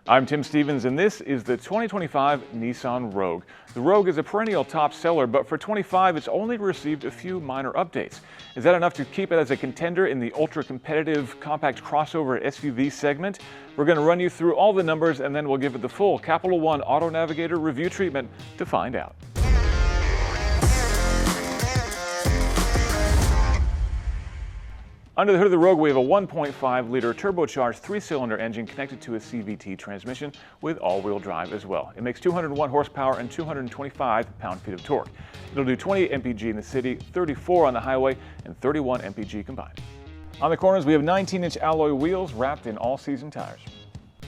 I'm Tim Stevens, and this is the 2025 Nissan Rogue. The Rogue is a perennial top seller, but for 25, it's only received a few minor updates. Is that enough to keep it as a contender in the ultra-competitive compact crossover SUV segment? We're going to run you through all the numbers, and then we'll give it the full Capital One Auto Navigator review treatment to find out. Under the hood of the Rogue, we have a 1.5-liter turbocharged 3-cylinder engine connected to a CVT transmission with all-wheel drive as well. It makes 201 horsepower and 225 pound-feet of torque. It'll do 28 mpg in the city, 34 on the highway, and 31 mpg combined. On the corners, we have 19-inch alloy wheels wrapped in all-season tires.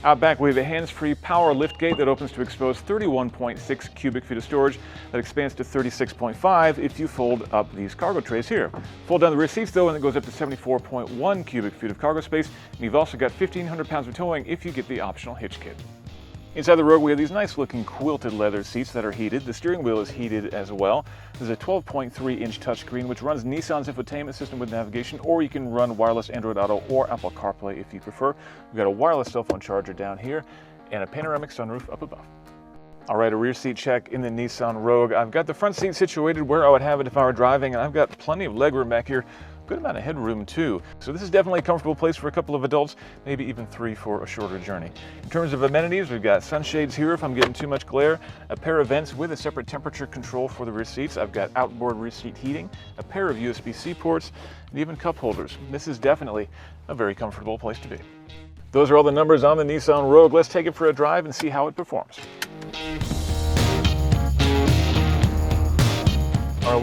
Out back, we have a hands-free power liftgate that opens to expose 31.6 cubic feet of storage that expands to 36.5 if you fold up these cargo trays here. Fold down the rear seats though, and it goes up to 74.1 cubic feet of cargo space, and you've also got 1,500 pounds of towing if you get the optional hitch kit. Inside the Rogue, we have these nice-looking quilted leather seats that are heated. The steering wheel is heated as well. There's a 12.3-inch touchscreen which runs Nissan's infotainment system with navigation, or you can run wireless Android Auto or Apple CarPlay if you prefer. We've got a wireless cell phone charger down here and a panoramic sunroof up above. All right, a rear seat check in the Nissan Rogue. I've got the front seat situated where I would have it if I were driving, and I've got plenty of legroom back here. Good amount of headroom too. So this is definitely a comfortable place for a couple of adults, maybe even 3 for a shorter journey. In terms of amenities, we've got sunshades here if I'm getting too much glare, a pair of vents with a separate temperature control for the rear seats. I've got outboard rear seat heating, a pair of USB-C ports, and even cup holders. This is definitely a very comfortable place to be. Those are all the numbers on the Nissan Rogue. Let's take it for a drive and see how it performs.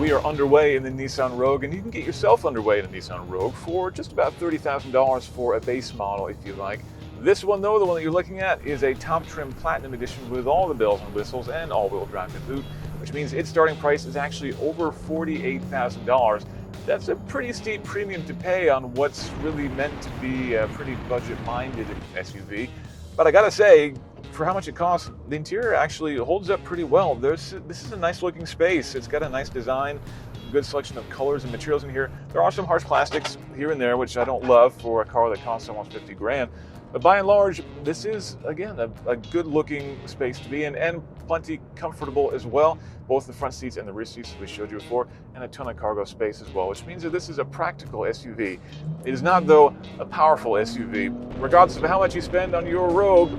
We are underway in the Nissan Rogue, and you can get yourself underway in a Nissan Rogue for just about $30,000 for a base model if you like. This one though, the one that you're looking at, is a top trim platinum edition with all the bells and whistles and all-wheel drive to boot, which means its starting price is actually over $48,000. That's a pretty steep premium to pay on what's really meant to be a pretty budget-minded SUV. But I gotta say, for how much it costs, the interior actually holds up pretty well. This is a nice looking space. It's got a nice design, a good selection of colors and materials in here. There are some harsh plastics here and there, which I don't love for a car that costs almost 50 grand. But by and large, this is, again, a good looking space to be in, and plenty comfortable as well. Both the front seats and the rear seats, as we showed you before, and a ton of cargo space as well, which means that this is a practical SUV. It is not, though, a powerful SUV. Regardless of how much you spend on your Rogue,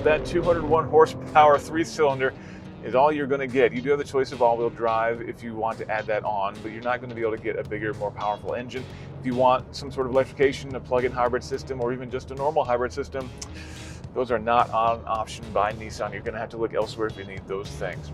that 201 horsepower 3-cylinder is all you're going to get. You do have the choice of all-wheel drive if you want to add that on, but you're not going to be able to get a bigger, more powerful engine. If you want some sort of electrification, a plug-in hybrid system, or even just a normal hybrid system, those are not on option by Nissan. You're going to have to look elsewhere if you need those things.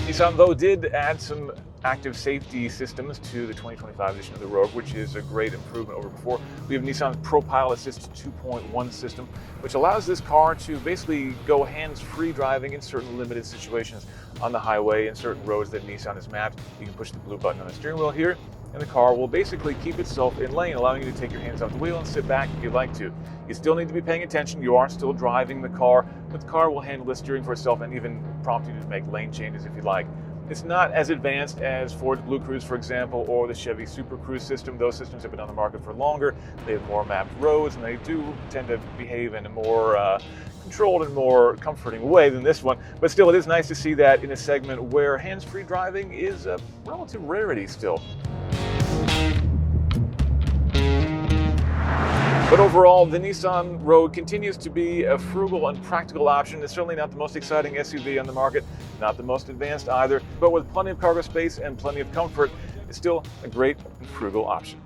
Nissan, though, did add some active safety systems to the 2025 edition of the Rogue, which is a great improvement over before. We have Nissan's ProPilot Assist 2.1 system, which allows this car to basically go hands-free driving in certain limited situations on the highway and certain roads that Nissan has mapped. You can push the blue button on the steering wheel here, and the car will basically keep itself in lane, allowing you to take your hands off the wheel and sit back if you'd like to. You still need to be paying attention. You are still driving the car, but the car will handle the steering for itself and even prompt you to make lane changes if you'd like. It's not as advanced as Ford's Blue Cruise, for example, or the Chevy Super Cruise system. Those systems have been on the market for longer. They have more mapped roads, and they do tend to behave in a more controlled and more comforting way than this one. But still, it is nice to see that in a segment where hands-free driving is a relative rarity still. But overall, the Nissan Rogue continues to be a frugal and practical option. It's certainly not the most exciting SUV on the market, not the most advanced either, but with plenty of cargo space and plenty of comfort, it's still a great and frugal option.